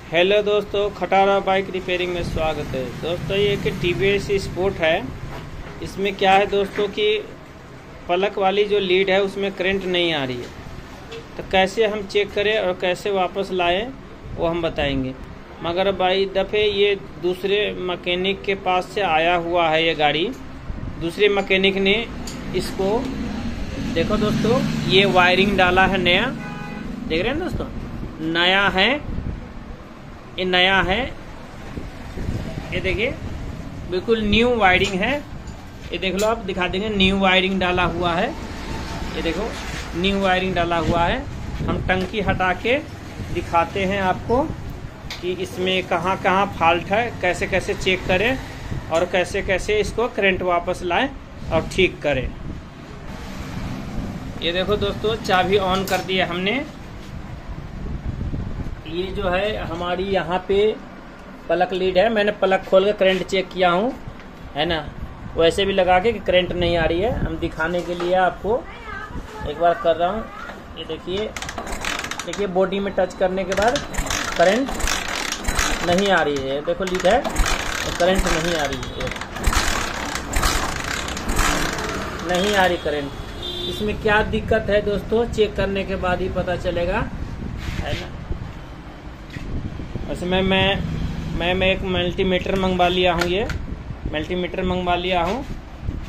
Hello दोस्तों, खटारा bike repairing में स्वागत है। दोस्तों ये कि TVS स्पोर्ट है। इसमें क्या है दोस्तों कि पलक वाली जो लीड है उसमें करंट नहीं आ रही है, तो कैसे हम चेक करें और कैसे वापस लाएं वो हम बताएंगे। मगर भाई दफ़े ये दूसरे मैकेनिक के पास से आया हुआ है ये गाड़ी। दूसरे मैकेनिक ने इसको देखो दोस्तों, ये वायरिंग डाला है नया, देख रहे हैं दोस्तों, नया है, ये नया है, ये देखिए बिल्कुल न्यू वायरिंग है। ये देख लो, आप दिखा देंगे, न्यू वायरिंग डाला हुआ है। ये देखो न्यू वायरिंग डाला हुआ है। हम टंकी हटा के दिखाते हैं आपको कि इसमें कहाँ कहाँ फॉल्ट है, कैसे कैसे चेक करें और कैसे कैसे इसको करंट वापस लाएं और ठीक करें। ये देखो दोस्तों, चाबी ऑन कर दिया हमने। ये जो है हमारी यहाँ पे पलक लीड है। मैंने पलक खोल के करंट चेक किया हूँ, है ना, वैसे भी लगा के कि करंट नहीं आ रही है। हम दिखाने के लिए आपको एक बार कर रहा हूँ। ये देखिए बॉडी में टच करने के बाद करंट नहीं आ रही है। देखो लीड है तो करंट नहीं आ रही है, नहीं आ रही करंट। इसमें क्या दिक्कत है दोस्तों, चेक करने के बाद ही पता चलेगा, है ना। वैसे मैं एक मल्टीमीटर मंगवा लिया हूँ। ये मल्टीमीटर मंगवा लिया हूँ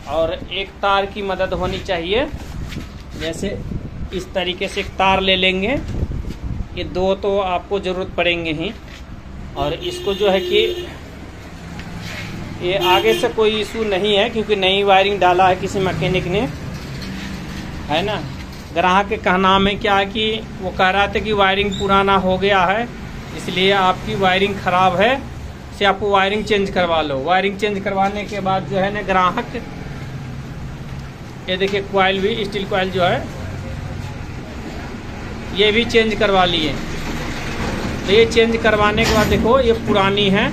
और एक तार की मदद होनी चाहिए। जैसे इस तरीके से एक तार ले लेंगे, ये दो तो आपको ज़रूरत पड़ेंगे ही। और इसको जो है कि ये आगे से कोई इशू नहीं है क्योंकि नई वायरिंग डाला है किसी मैकेनिक ने, है ना। ग्राहक के कहना में क्या है कि वो कह रहा था कि वायरिंग पुराना हो गया है, इसलिए आपकी वायरिंग ख़राब है, से आप वायरिंग चेंज करवा लो। वायरिंग चेंज करवाने के बाद जो है ना ग्राहक, ये देखिए कॉइल भी, स्टील कॉइल जो है ये भी चेंज करवा लिए। तो ये चेंज करवाने के बाद देखो ये पुरानी है,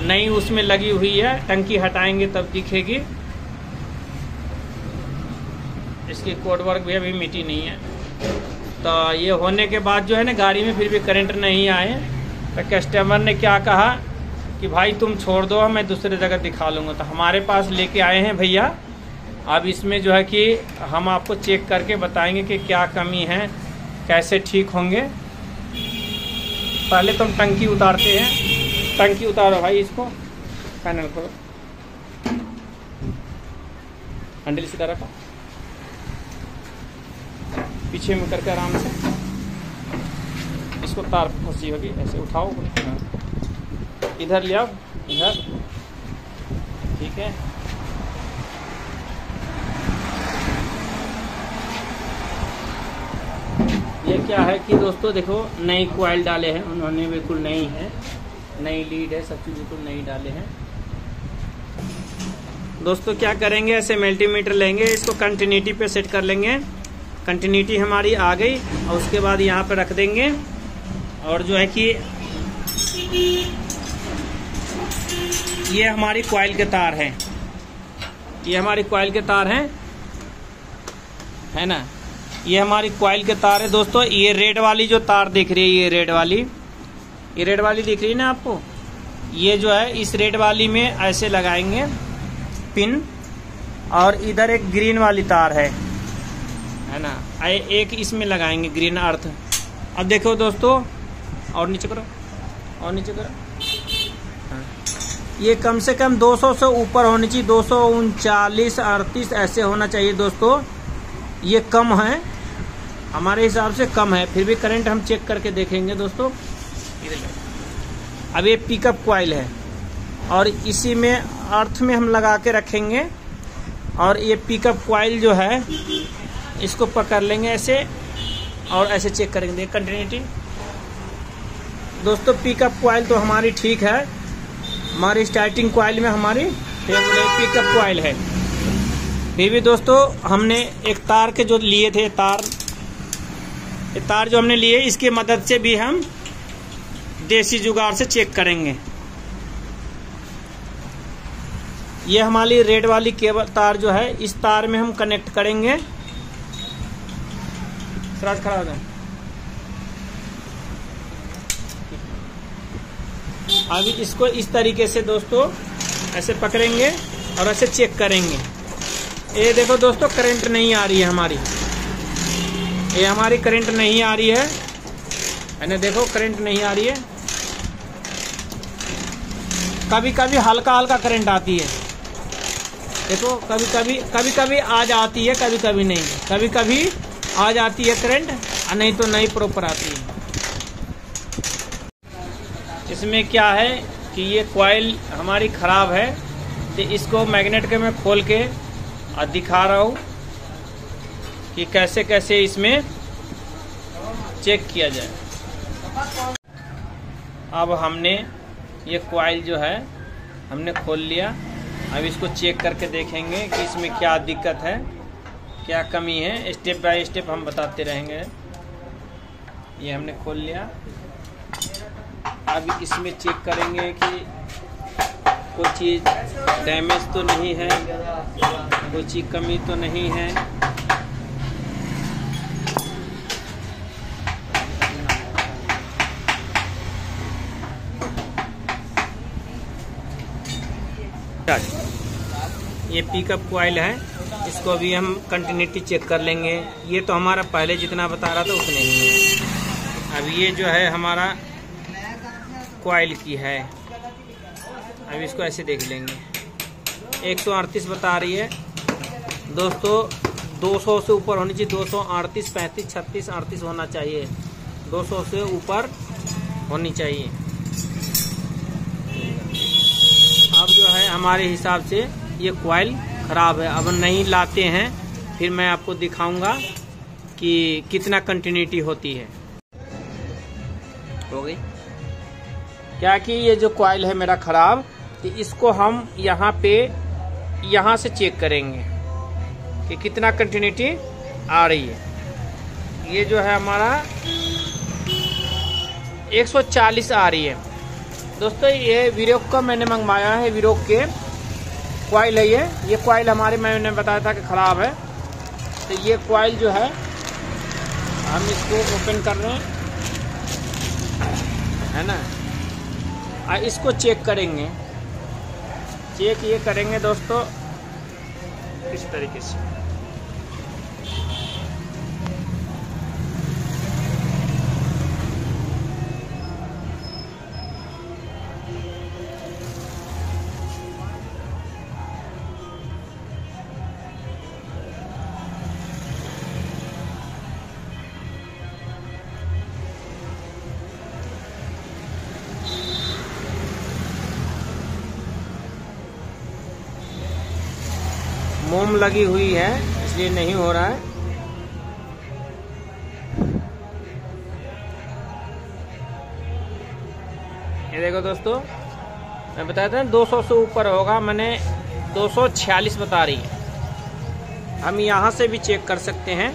नई उसमें लगी हुई है। टंकी हटाएंगे तब दिखेगी। इसकी कोड वर्क भी अभी मिटी नहीं है। तो ये होने के बाद जो है ना गाड़ी में फिर भी करंट नहीं आए, तो कस्टमर ने क्या कहा कि भाई तुम छोड़ दो, मैं दूसरी जगह दिखा लूँगा। तो हमारे पास लेके आए हैं भैया। अब इसमें जो है कि हम आपको चेक करके बताएंगे कि क्या कमी है, कैसे ठीक होंगे। पहले तो हम टंकी उतारते हैं। टंकी उतारो भाई, इसको पैनल खोलो, हैंडल सीधा रखो, पीछे में करके आराम से इसको, तार फंसी होगी, ऐसे उठाओ, इधर ले आओ, इधर, ठीक है। ये क्या है कि दोस्तों देखो, नई कॉइल डाले हैं उन्होंने, बिल्कुल नई है, नई लीड है, सब चीज़ बिल्कुल नई डाले हैं। दोस्तों क्या करेंगे, ऐसे मल्टीमीटर लेंगे, इसको कंटिन्यूटी पे सेट कर लेंगे। कंटिन्यूटी हमारी आ गई और उसके बाद यहाँ पे रख देंगे। और जो है कि ये हमारी कॉइल के तार हैं, ये हमारी कॉइल के तार हैं, है ना। ये हमारी कॉइल के तार है दोस्तों। ये रेड वाली जो तार दिख रही है, ये रेड वाली दिख रही है ना आपको, ये जो है इस रेड वाली में ऐसे लगाएंगे पिन। और इधर एक ग्रीन वाली तार है ना, एक इसमें लगाएंगे ग्रीन अर्थ। अब देखो दोस्तों, और नीचे करो, और नीचे करो। हाँ। ये कम से कम 200 से ऊपर होनी चाहिए, 239, 38 ऐसे होना चाहिए दोस्तों। ये कम है, हमारे हिसाब से कम है, फिर भी करंट हम चेक करके देखेंगे दोस्तों। अब ये पिकअप कॉइल है और इसी में अर्थ में हम लगा के रखेंगे। और ये पिकअप कॉइल जो है इसको पकड़ लेंगे ऐसे और ऐसे चेक करेंगे कंटिन्यूटी। दोस्तों पिकअप कॉइल तो हमारी ठीक है, हमारी स्टार्टिंग कॉइल में हमारी पिकअप कॉइल है। फिर भी दोस्तों हमने एक तार के जो लिए थे, तार जो हमने लिए, इसकी मदद से भी हम देसी जुगाड़ से चेक करेंगे। ये हमारी रेड वाली केबल तार जो है, इस तार में हम कनेक्ट करेंगे। खराब है, अभी इसको इस तरीके से दोस्तों ऐसे पकड़ेंगे और ऐसे चेक करेंगे। ये देखो दोस्तों करंट नहीं आ रही है हमारी, ये हमारी करंट नहीं आ रही है ना, देखो करंट नहीं आ रही है। कभी कभी हल्का हल्का करंट आती है, देखो कभी कभी आ जाती है, कभी कभी नहीं, कभी कभी आ जाती है करंट और नहीं तो नहीं प्रॉपर आती है। इसमें क्या है कि ये कॉइल हमारी ख़राब है, तो इसको मैग्नेट के मैं खोल के दिखा रहा हूँ कि कैसे कैसे इसमें चेक किया जाए। अब हमने ये कॉइल जो है हमने खोल लिया। अब इसको चेक करके देखेंगे कि इसमें क्या दिक्कत है, क्या कमी है। स्टेप बाय स्टेप हम बताते रहेंगे। ये हमने खोल लिया। अब इसमें चेक करेंगे कि कोई चीज़ डैमेज तो नहीं है, कोई चीज़ कमी तो नहीं है। ये पिकअप कॉइल है, इसको भी हम कंटिन्यूटी चेक कर लेंगे। ये तो हमारा पहले जितना बता रहा था उतने ही है। अब ये जो है हमारा कॉइल की है, अब इसको ऐसे देख लेंगे। 138 बता रही है दोस्तों, 200 से ऊपर होनी चाहिए। 238, 35, 36, 38 होना चाहिए, 200 से ऊपर होनी चाहिए। अब जो है हमारे हिसाब से ये कॉइल ख़राब है। अब नहीं लाते हैं, फिर मैं आपको दिखाऊंगा कि कितना कंटिन्यूटी होती है। हो गई क्या कि ये जो कॉइल है मेरा ख़राब, तो इसको हम यहाँ से चेक करेंगे कि कितना कंटिन्यूटी आ रही है। ये जो है हमारा 140 आ रही है दोस्तों। ये वीरोक का मैंने मंगवाया है, वीरोक के कॉइल है ये कॉइल हमारे मैंने बताया था कि ख़राब है। तो ये कॉइल जो है हम इसको ओपन कर रहे है ना, और इसको चेक करेंगे। चेक ये करेंगे दोस्तों इस तरीके से। मोम लगी हुई है इसलिए नहीं हो रहा है। ये देखो दोस्तों, मैं बताया था 200 से ऊपर होगा, मैंने 246 बता रही है। हम यहाँ से भी चेक कर सकते हैं।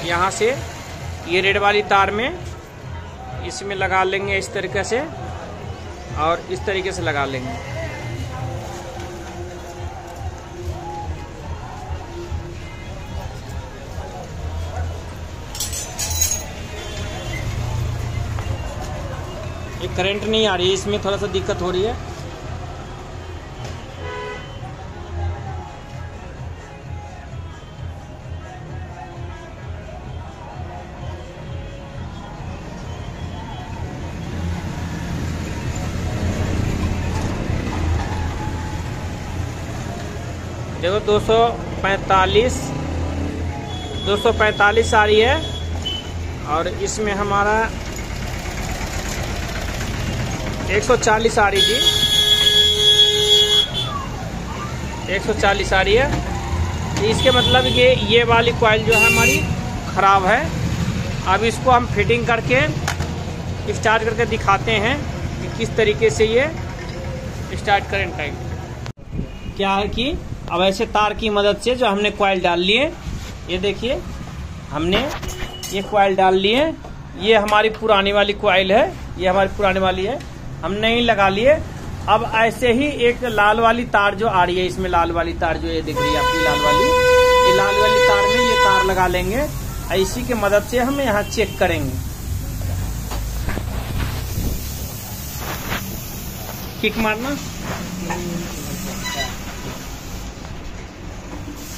यहाँ से ये रेड वाली तार में इसमें लगा लेंगे इस तरीके से, और इस तरीके से लगा लेंगे। ये करंट नहीं आ रही है, इसमें थोड़ा सा दिक्कत हो रही है। देखो 245 आ रही है, और इसमें हमारा 140 आ रही थी, 140 आ रही है। इसके मतलब ये वाली कॉइल जो है हमारी ख़राब है। अब इसको हम फिटिंग करके स्टार्ट करके दिखाते हैं कि किस तरीके से ये स्टार्ट करें। टाइम क्या है कि अब ऐसे तार की मदद से जो हमने कॉइल डाल लिए, ये देखिए हमने ये कॉइल डाल लिए। ये हमारी पुरानी वाली कॉइल है, ये हमारी पुरानी वाली है, हम नहीं लगा लिए। अब ऐसे ही एक लाल वाली तार जो आ रही है, इसमें लाल वाली तार जो ये दिख रही है आपकी लाल वाली, ये लाल वाली तार में ये तार लगा लेंगे। इसी की मदद से हम यहाँ चेक करेंगे। किक मारना,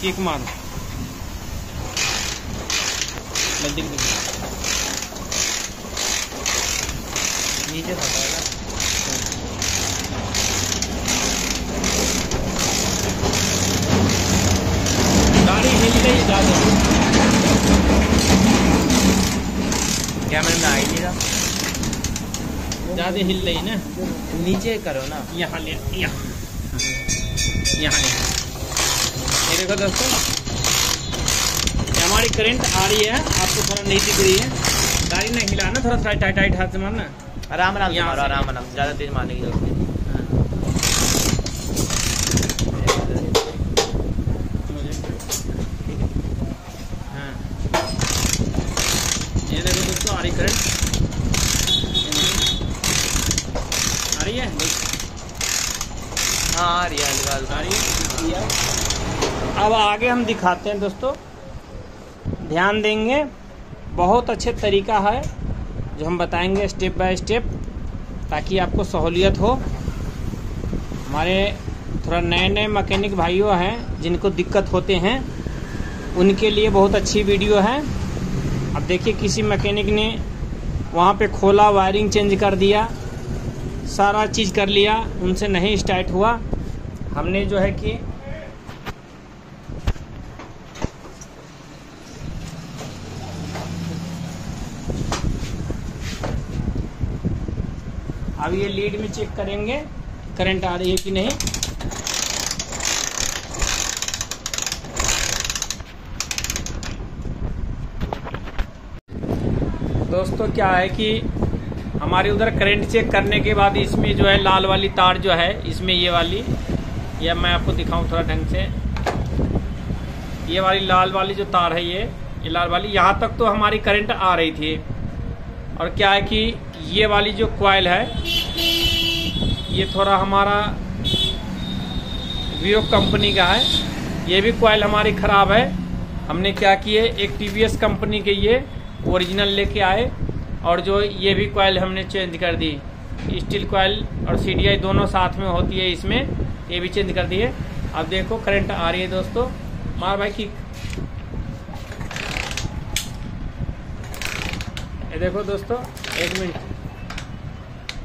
किक मार, नीचे गाड़ी हिल गई ज़्यादा, कैमरे में आ ही नहीं रहा, ज़्यादा हिल रही ना, नीचे करो ना, यहाँ ले, यहाँ ले। ये देखो दोस्तों, हमारी करंट आ रही है, आपको थोड़ा नहीं दिख रही है। गाड़ी नहीं हिलाना, थोड़ा टाइट टाइट हाथ से मारना, आराम आराम से मारो, आराम आराम, ज़्यादा तेज मारने की जरूरत नहीं। हाँ, ये देखो दोस्तों, आ रही करंट, आ रही है, हाँ आ रही है, आ रही है। अब आगे हम दिखाते हैं दोस्तों, ध्यान देंगे, बहुत अच्छे तरीका है जो हम बताएंगे स्टेप बाय स्टेप, ताकि आपको सहूलियत हो। हमारे थोड़ा नए नए मैकेनिक भाइयों हैं जिनको दिक्कत होते हैं, उनके लिए बहुत अच्छी वीडियो है। अब देखिए, किसी मैकेनिक ने वहाँ पे खोला, वायरिंग चेंज कर दिया, सारा चीज़ कर लिया, उनसे नहीं स्टार्ट हुआ। हमने जो है कि अब ये लीड में चेक करेंगे करंट आ रही है कि नहीं। दोस्तों क्या है कि हमारे उधर करंट चेक करने के बाद इसमें जो है लाल वाली तार जो है, इसमें ये वाली, या मैं आपको दिखाऊं थोड़ा ढंग से, ये वाली लाल वाली जो तार है, ये लाल वाली, यहाँ तक तो हमारी करंट आ रही थी। और क्या है कि ये वाली जो कॉइल है, ये थोड़ा हमारा वीरो कंपनी का है, ये भी कॉइल हमारी ख़राब है। हमने क्या किए, एक टीवीएस कंपनी के ये ओरिजिनल लेके आए, और जो ये भी कॉइल हमने चेंज कर दी, स्टील कॉइल और सीडीआई दोनों साथ में होती है इसमें, ये भी चेंज कर दिए। अब देखो करंट आ रही है दोस्तों, मार भाई की, ये देखो दोस्तों, एक मिनट,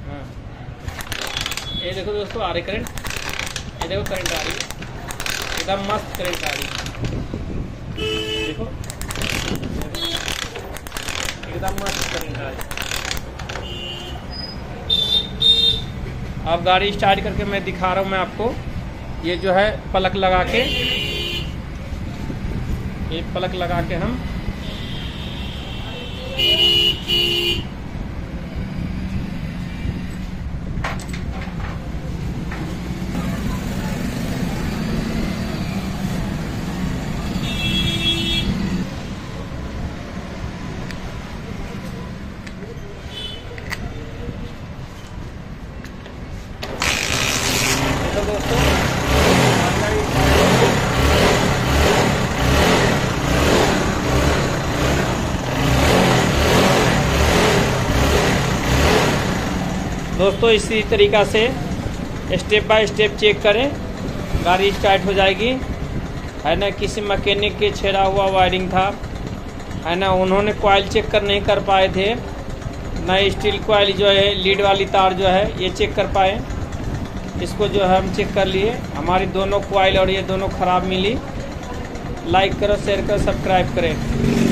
हाँ ये देखो दोस्तों, आ रही करंट, ये देखो करंट आ रही है, एकदम मस्त करंट आ रही है, देखो एकदम मस्त करंट आ रही है। अब गाड़ी स्टार्ट करके मैं दिखा रहा हूँ मैं आपको, ये जो है प्लग लगा के, ये प्लग लगा के हम दोस्तों इसी तरीक़ा से स्टेप बाय स्टेप चेक करें, गाड़ी स्टार्ट हो जाएगी, है ना। किसी मैकेनिक के छेड़ा हुआ वायरिंग था, है ना, उन्होंने कॉइल चेक कर नहीं कर पाए थे, नई स्टील कॉइल जो है, लीड वाली तार जो है, ये चेक कर पाए, इसको जो है हम चेक कर लिए। हमारी दोनों कॉइल और ये दोनों ख़राब मिली। लाइक करो, शेयर करो, सब्सक्राइब करें।